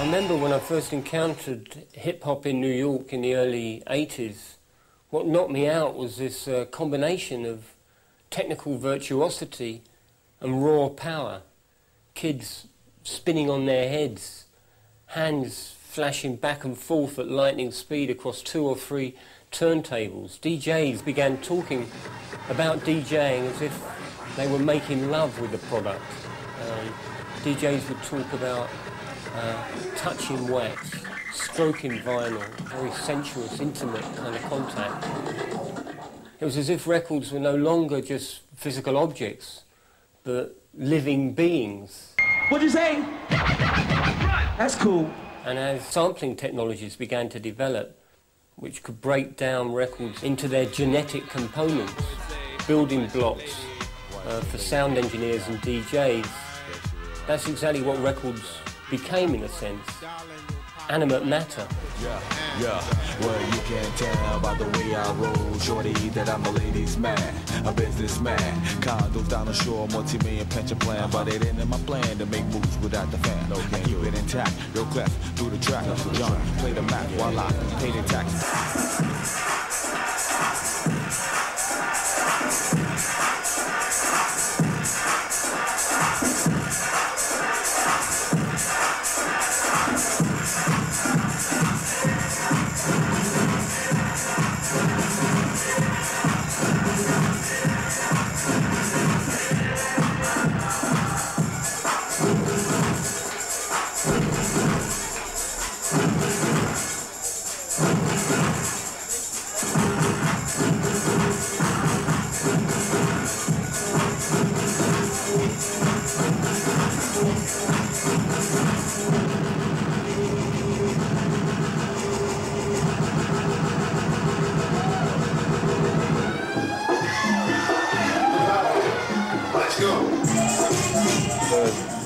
I remember when I first encountered hip-hop in New York in the early 80s, what knocked me out was this combination of technical virtuosity and raw power. Kids spinning on their heads, hands flashing back and forth at lightning speed across 2 or 3 turntables. DJs began talking about DJing as if they were making love with the product. DJs would talk about touching wax, stroking vinyl, very sensuous, intimate kind of contact. It was as if records were no longer just physical objects, but living beings. What'd you say? That's cool. And as sampling technologies began to develop, which could break down records into their genetic components, building blocks for sound engineers and DJs, that's exactly what records became, in a sense. Animate matter. Yeah, well, you can tell by the way I roll, shorty, that I'm a ladies' man, a businessman. Condos down the shore, multi-million pension plan, but it ain't in my plan to make moves without the fan. I keep it intact, real clef, through the track. John, play the math while I pay the taxes.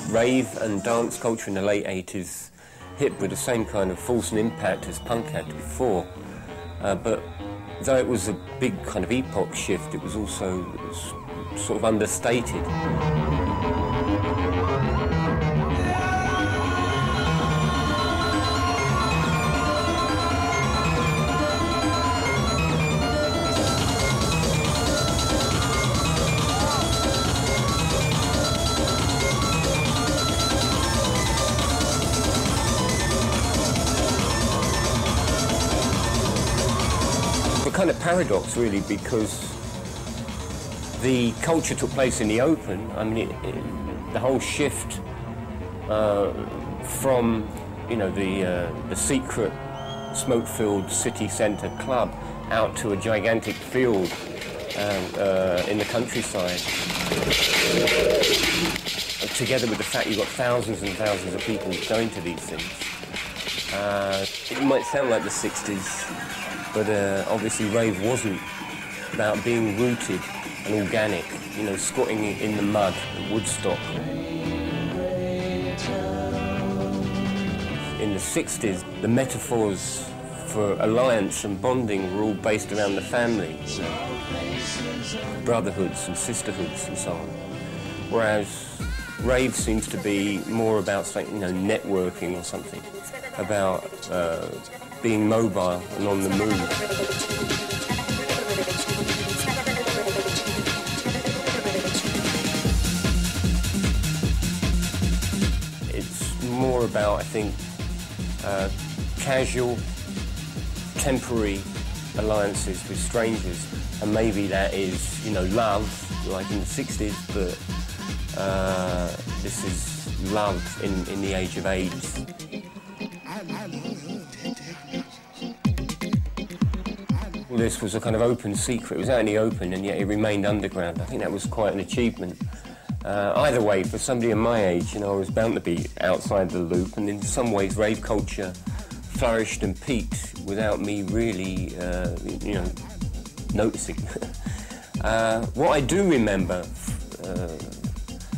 Rave and dance culture in the late 80s hit with the same kind of force and impact as punk had before, but though it was a big kind of epoch shift, it was also sort of understated. Kind of paradox, really, because the culture took place in the open. I mean, the whole shift from, the secret smoke-filled city centre club out to a gigantic field in the countryside, together with the fact you've got thousands and thousands of people going to these things. It might sound like the 60s, but obviously rave wasn't about being rooted and organic, squatting in the mud at Woodstock. In the 60s, the metaphors for alliance and bonding were all based around the family, brotherhoods and sisterhoods and so on. Whereas rave seems to be more about, networking or something, about being mobile and on the move. It's more about, I think, casual, temporary alliances with strangers, and maybe that is, love, like in the 60s, but this is love in the age of AIDS. This was a kind of open secret. It was out in the open, and yet it remained underground. I think that was quite an achievement. Either way, for somebody in my age, I was bound to be outside the loop, and in some ways rave culture flourished and peaked without me really, noticing. What I do remember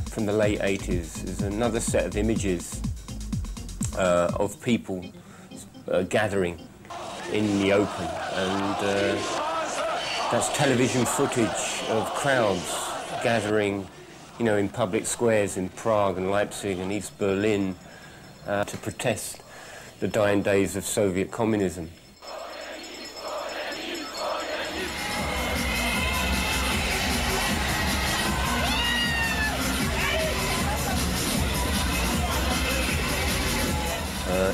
from the late 80s is another set of images of people gathering in the open, and that's television footage of crowds gathering, in public squares in Prague and Leipzig and East Berlin, to protest the dying days of Soviet communism.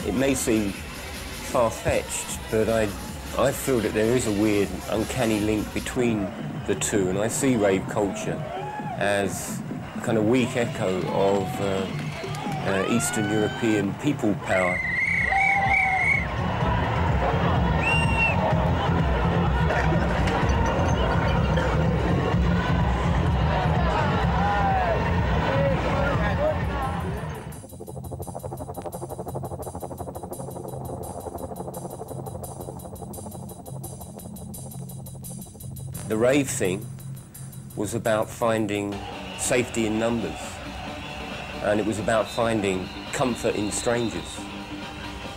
It may seem far-fetched, but I feel that there is a weird, uncanny link between the two, and I see rave culture as a kind of weak echo of Eastern European people power. The rave thing was about finding safety in numbers, and it was about finding comfort in strangers.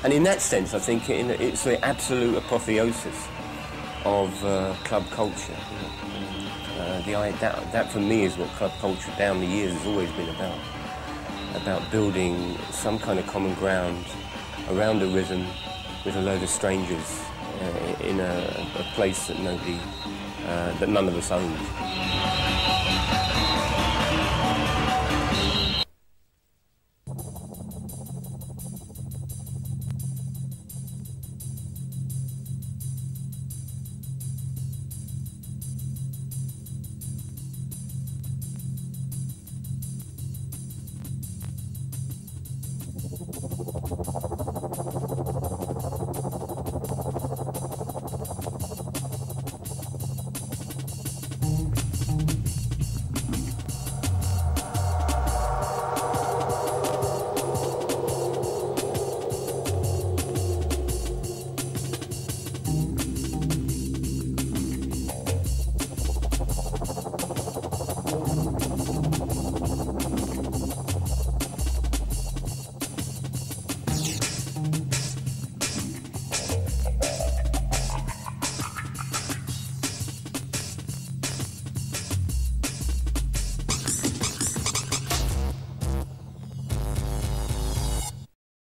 And in that sense, I think it's the absolute apotheosis of club culture. That for me is what club culture down the years has always been about building some kind of common ground around a rhythm with a load of strangers in a place that none of us owned.